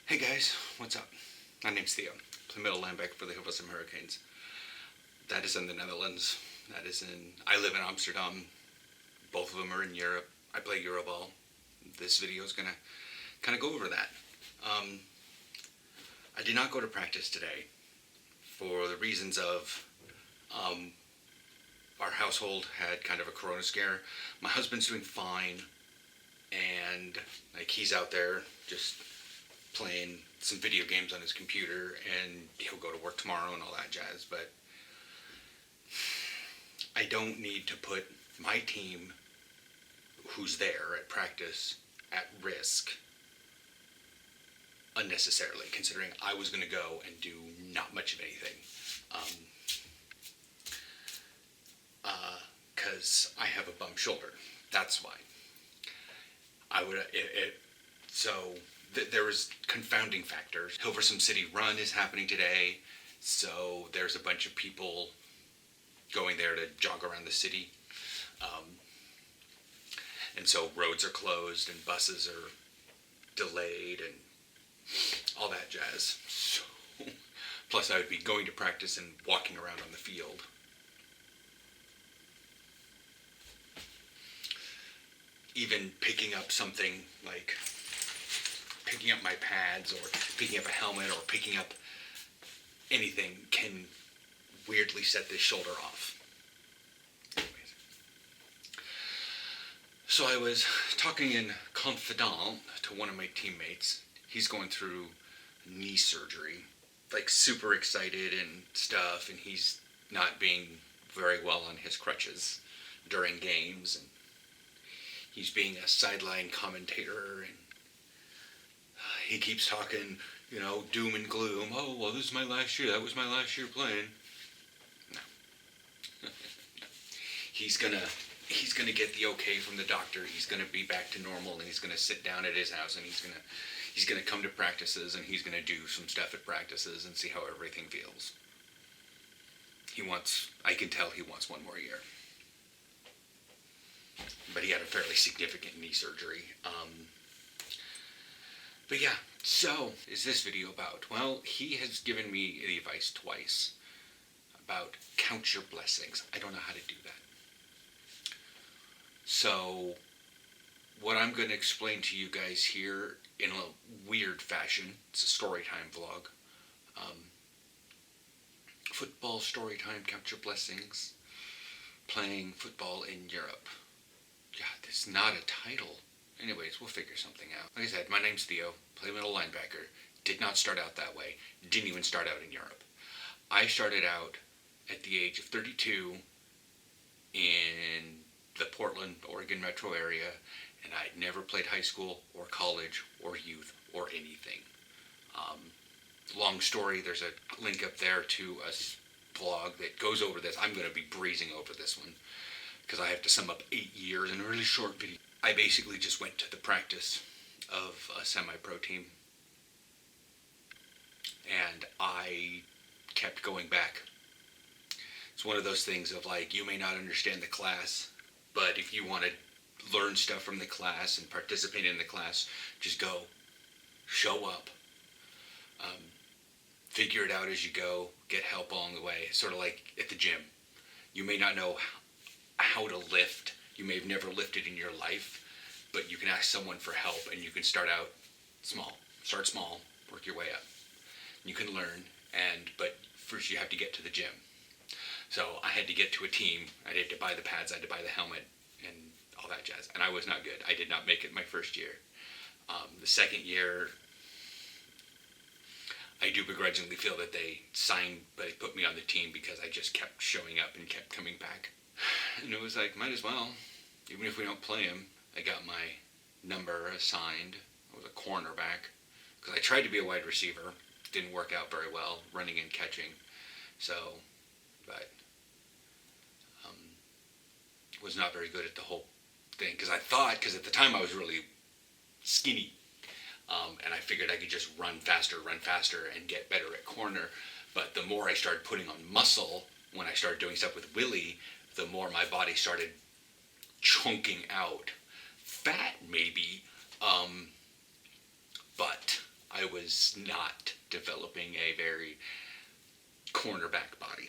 Hey guys, what's up? My name's Theo. I play middle linebacker for the Hilversum Hurricanes. That is in the Netherlands. I live in Amsterdam. Both of them are in Europe. I play Euroball. This video is gonna kind of go over that. I did not go to practice today for the reasons of our household had kind of a corona scare. My husband's doing fine, and he's out there just playing some video games on his computer, and he'll go to work tomorrow and all that jazz. But I don't need to put my team, who's there at practice, at risk unnecessarily, considering I was going to go and do not much of anything. Because I have a bum shoulder. That's why. There was confounding factors. Hilversum City Run is happening today, so there's a bunch of people going there to jog around the city. And so roads are closed and buses are delayed and all that jazz. So, plus I would be going to practice and walking around on the field. Even picking up something like picking up my pads or picking up a helmet or picking up anything can weirdly set this shoulder off. Anyways. So I was talking in confidant to one of my teammates. He's going through knee surgery, super excited and stuff, and he's not being very well on his crutches during games, and he's being a sideline commentator, and he keeps talking, doom and gloom. Oh, well, this is my last year. That was my last year playing. No. He's gonna get the okay from the doctor. He's gonna be back to normal, and he's gonna sit down at his house, and he's gonna come to practices, and he's gonna do some stuff at practices and see how everything feels. I can tell he wants one more year. But he had a fairly significant knee surgery. But yeah, so is this video about? Well, he has given me the advice twice about count your blessings. I don't know how to do that. So what I'm going to explain to you guys here in a weird fashion, it's a story time vlog. Football story time, count your blessings. Playing football in Europe. God, this is not a title. Anyways, we'll figure something out. Like I said, my name's Theo, play middle linebacker. Did not start out that way. Didn't even start out in Europe. I started out at the age of 32 in the Portland, Oregon metro area, and I'd never played high school or college or youth or anything. Long story, there's a link up there to a vlog that goes over this. I'm going to be breezing over this one, because I have to sum up 8 years in a really short video. I basically just went to the practice of a semi-pro team, and I kept going back. It's one of those things of you may not understand the class, but if you want to learn stuff from the class and participate in the class, just go. Show up. Figure it out as you go. Get help along the way. Sort of like at the gym. You may not know how to lift. You may have never lifted in your life, but you can ask someone for help, and you can start out small. Start small, work your way up. You can learn, but first you have to get to the gym. So I had to get to a team. I had to buy the pads, I had to buy the helmet, and all that jazz. And I was not good. I did not make it my first year. The second year, I do begrudgingly feel that they put me on the team because I just kept showing up and kept coming back. And it was might as well. Even if we don't play him, I got my number assigned. I was a cornerback. Because I tried to be a wide receiver. Didn't work out very well, running and catching. But was not very good at the whole thing. Because at the time I was really skinny. And I figured I could just run faster, and get better at corner. But the more I started putting on muscle, when I started doing stuff with Willie, the more my body started chunking out. Fat, maybe, but I was not developing a very cornerback body.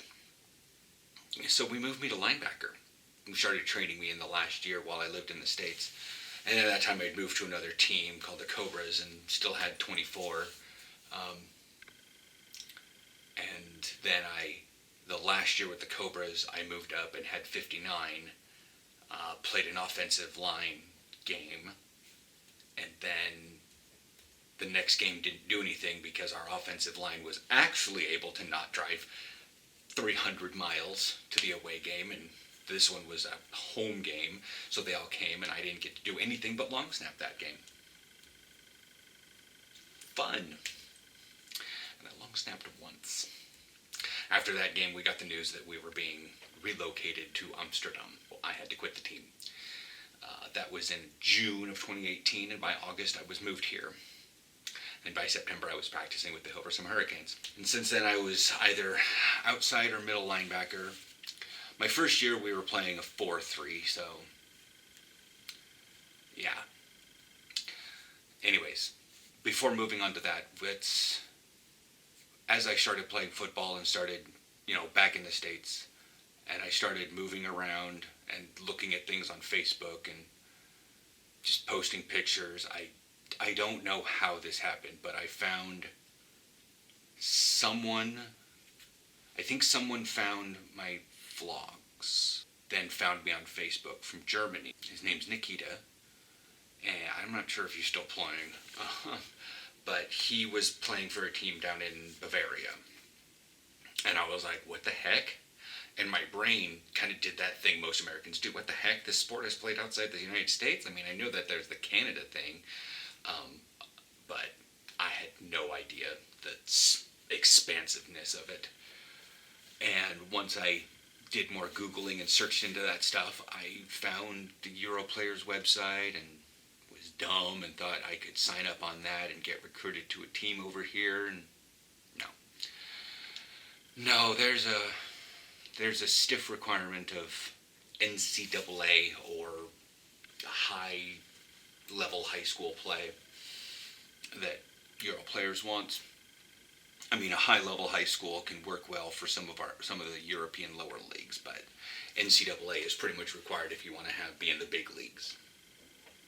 So we moved me to linebacker. We started training me in the last year while I lived in the States. And at that time, I'd moved to another team called the Cobras and still had 24. And then the last year with the Cobras, I moved up and had 59. Played an offensive line game. And then the next game didn't do anything because our offensive line was actually able to not drive 300 miles to the away game, and this one was a home game, so they all came, and I didn't get to do anything but long snap that game. Fun. And I long snapped once. After that game, we got the news that we were being relocated to Amsterdam. Well, I had to quit the team. That was in June of 2018, and by August, I was moved here. And by September, I was practicing with the Hilversum Hurricanes. And since then, I was either outside or middle linebacker. My first year, we were playing a 4-3, so yeah. Anyways, before moving on to that, as I started playing football and started, back in the States, and I started moving around and looking at things on Facebook and just posting pictures, I don't know how this happened, but I found I think someone found my vlogs, then found me on Facebook from Germany. His name's Nikita, and I'm not sure if he's still playing, but he was playing for a team down in Bavaria. And I was like, what the heck? And my brain kind of did that thing most Americans do. What the heck? This sport is played outside the United States? I mean, I know that there's the Canada thing, but I had no idea the expansiveness of it. And once I did more Googling and searched into that stuff, I found the Euro Players website and was dumb and thought I could sign up on that and get recruited to a team over here. And no, there's a stiff requirement of NCAA or high-level high school play that Euro Players wants. I mean, a high-level high school can work well for some of the European lower leagues, but NCAA is pretty much required if you want to be in the big leagues.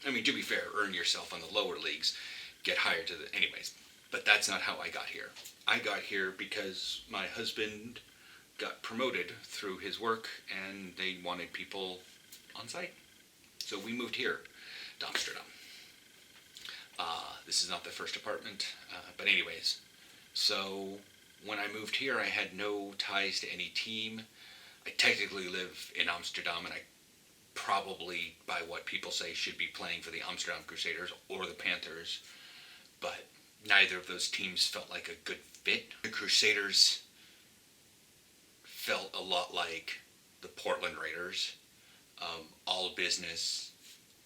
I mean, to be fair, earn yourself on the lower leagues, get hired to anyways. But that's not how I got here. I got here because my husband got promoted through his work, and they wanted people on site. So we moved here to Amsterdam. This is not the first apartment, but anyways. So when I moved here, I had no ties to any team. I technically live in Amsterdam, and I probably, by what people say, should be playing for the Amsterdam Crusaders or the Panthers, but neither of those teams felt like a good fit. The Crusaders felt a lot like the Portland Raiders. All business,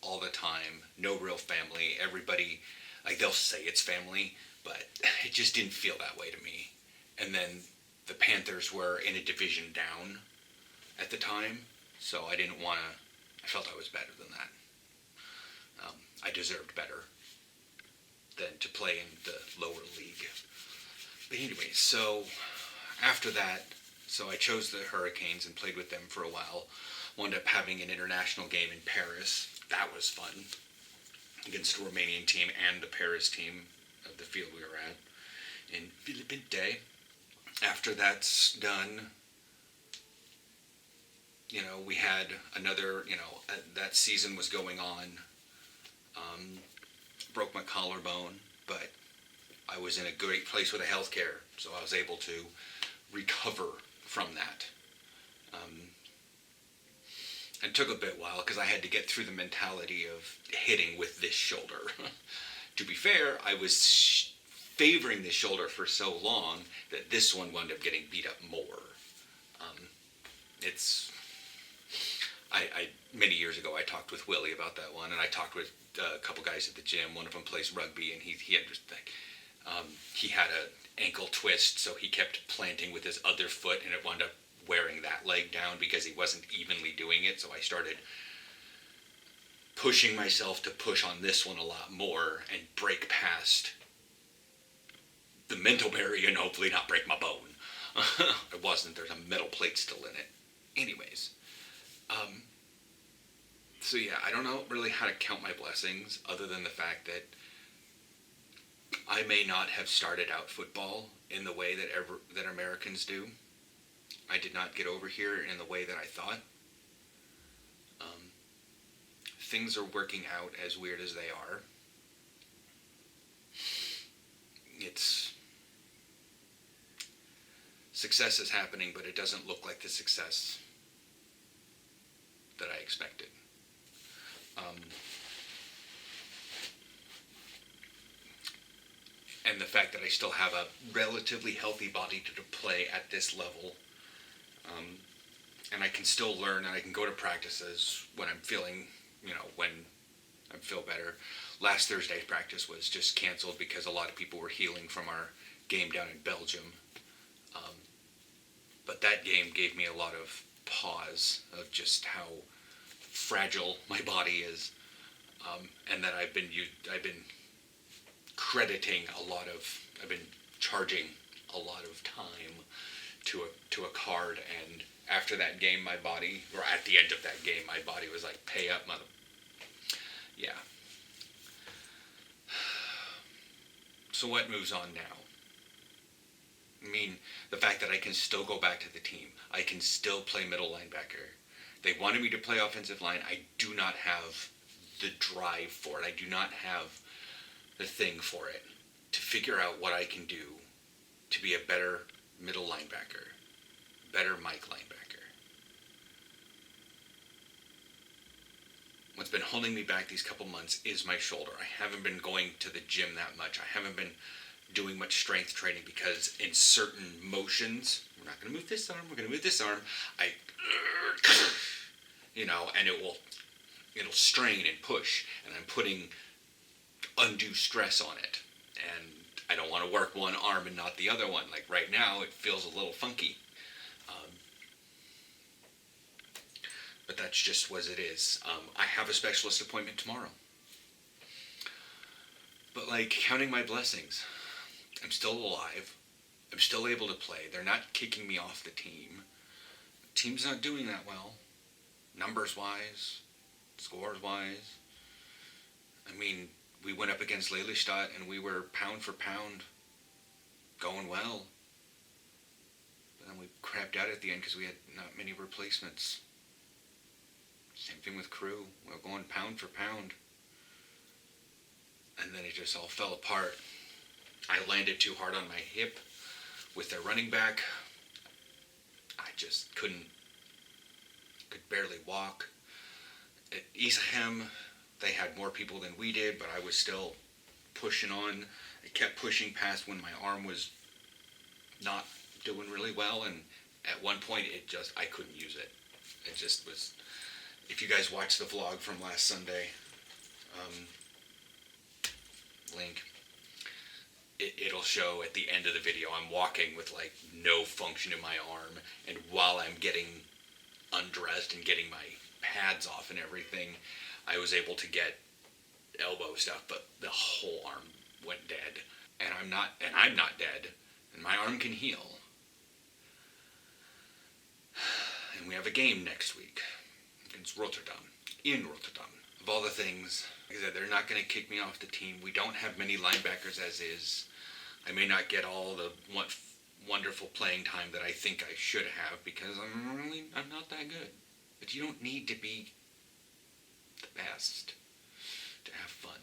all the time, no real family. Everybody, like, they'll say it's family, but it just didn't feel that way to me. And then the Panthers were in a division down at the time, so I felt I was better than that. I deserved better than to play in the lower league. But anyway, so after that, so I chose the Hurricanes and played with them for a while. Wound up having an international game in Paris. That was fun. Against the Romanian team and the Paris team of the field we were at in Villepinte. After that's done, we had another, that season was going on. Broke my collarbone, but I was in a great place with the healthcare, so I was able to recover from that. It took a bit while because I had to get through the mentality of hitting with this shoulder. To be fair, I was favoring this shoulder for so long that this one wound up getting beat up more. Many years ago, I talked with Willie about that one, and I talked with a couple guys at the gym. One of them plays rugby, and he had an ankle twist, so he kept planting with his other foot, and it wound up wearing that leg down because he wasn't evenly doing it. So I started pushing myself to push on this one a lot more and break past mental barrier and hopefully not break my bone. It wasn't. There's a metal plate still in it. Anyways. So yeah, I don't know really how to count my blessings other than the fact that I may not have started out football in the way that Americans do. I did not get over here in the way that I thought. Things are working out as weird as they are. Success is happening, but it doesn't look like the success that I expected. And the fact that I still have a relatively healthy body to play at this level, and I can still learn, and I can go to practices when I'm feeling, when I feel better. Last Thursday's practice was just canceled because a lot of people were healing from our game down in Belgium. But that game gave me a lot of pause of just how fragile my body is, and that I've been charging a lot of time to a card, and after that game, my body, or at the end of that game, my body was like, pay up, mother. Yeah. So what moves on now? I mean, the fact that I can still go back to the team. I can still play middle linebacker. They wanted me to play offensive line. I do not have the drive for it. I do not have the thing for it to figure out what I can do to be a better middle linebacker, better Mike linebacker. What's been holding me back these couple months is my shoulder. I haven't been going to the gym that much. I haven't been doing much strength training because in certain motions, we're not going to move this arm, we're going to move this arm, and it'll strain and push, and I'm putting undue stress on it. And I don't want to work one arm and not the other one. Like right now, it feels a little funky. But that's just what it is. I have a specialist appointment tomorrow. But counting my blessings, I'm still alive. I'm still able to play. They're not kicking me off the team. The team's not doing that well. Numbers-wise, scores-wise. I mean, we went up against Lelystad and we were pound for pound going well. But then we crapped out at the end because we had not many replacements. Same thing with Crew. We were going pound for pound. And then it just all fell apart. I landed too hard on my hip with their running back. I just could barely walk. At Isachem, they had more people than we did, but I was still pushing on. I kept pushing past when my arm was not doing really well, and at one point I couldn't use it. It just was, if you guys watched the vlog from last Sunday, link, it'll show at the end of the video I'm walking with no function in my arm, and while I'm getting undressed and getting my pads off and everything, I was able to get elbow stuff, but the whole arm went dead. And I'm not dead, and my arm can heal. And we have a game next week against Rotterdam, in Rotterdam. Of all the things, like I said, they're not going to kick me off the team. We don't have many linebackers as is. I may not get all the wonderful playing time that I think I should have because I'm not that good. But you don't need to be the best to have fun.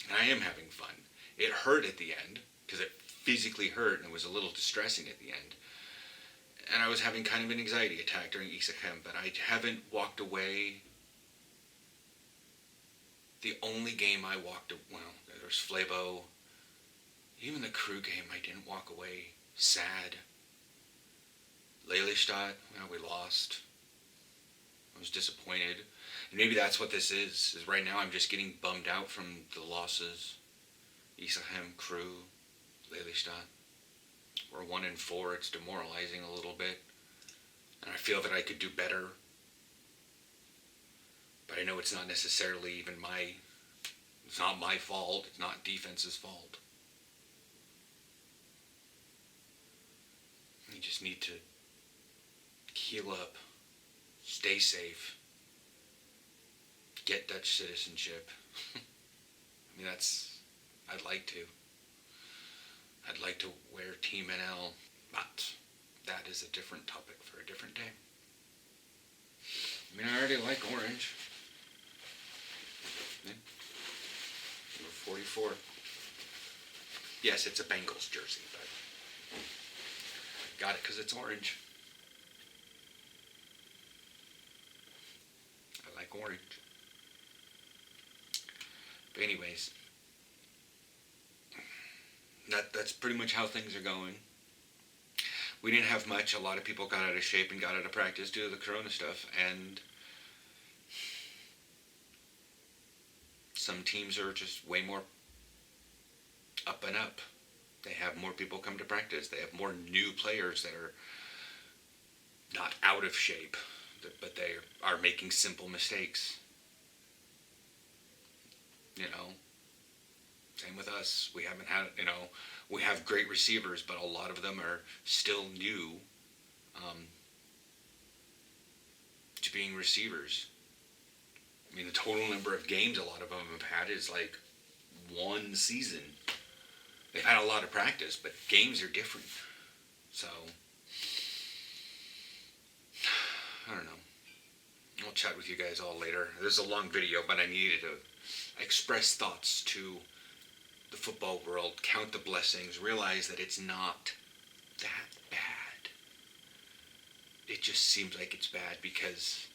And I am having fun. It hurt at the end because it physically hurt and it was a little distressing at the end. And I was having kind of an anxiety attack during Isachem, but I haven't walked away. The only game I walked away, well, there's Flabo. Even the Crew game, I didn't walk away sad. Lelystad, we lost. I was disappointed. And maybe that's what this is right now I'm just getting bummed out from the losses. Isachem, Crew, Lelystad. We're 1-4, it's demoralizing a little bit. And I feel that I could do better. But I know it's not necessarily even it's not my fault. It's not defense's fault. just need to heal up, stay safe, get Dutch citizenship. I mean, I'd like to. I'd like to wear Team NL, but that is a different topic for a different day. I mean, I already like orange. Yeah. Number 44. Yes, it's a Bengals jersey, but got it because it's orange. I like orange. But anyways, that's pretty much how things are going. We didn't have much. A lot of people got out of shape and got out of practice due to the corona stuff, and some teams are just way more up and up. They have more people come to practice. They have more new players that are not out of shape, but they are making simple mistakes. You know, same with us. We haven't had, we have great receivers, but a lot of them are still new to being receivers. I mean, the total number of games a lot of them have had is like one season. They've had a lot of practice, but games are different. So, I don't know. I'll chat with you guys all later. This is a long video, but I needed to express thoughts to the football world, count the blessings, realize that it's not that bad. It just seems like it's bad because,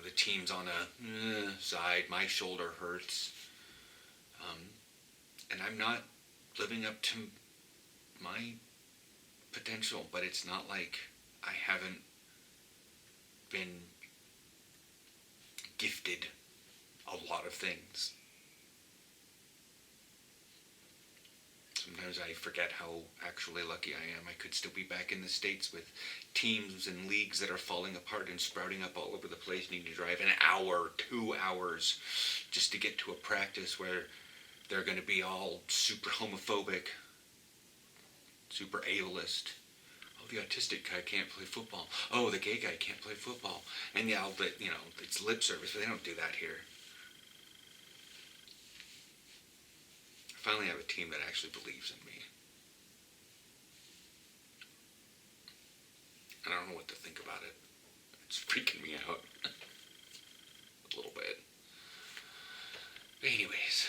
the team's on a side, my shoulder hurts, and I'm not living up to my potential, but it's not like I haven't been gifted a lot of things. Sometimes I forget how actually lucky I am. I could still be back in the States with teams and leagues that are falling apart and sprouting up all over the place. Need to drive an hour, 2 hours just to get to a practice where they're going to be all super homophobic, super ableist. Oh, the autistic guy can't play football. Oh, the gay guy can't play football. And yeah, but, it's lip service, but they don't do that here. I finally have a team that actually believes in me. And I don't know what to think about it. It's freaking me out. A little bit. But anyways.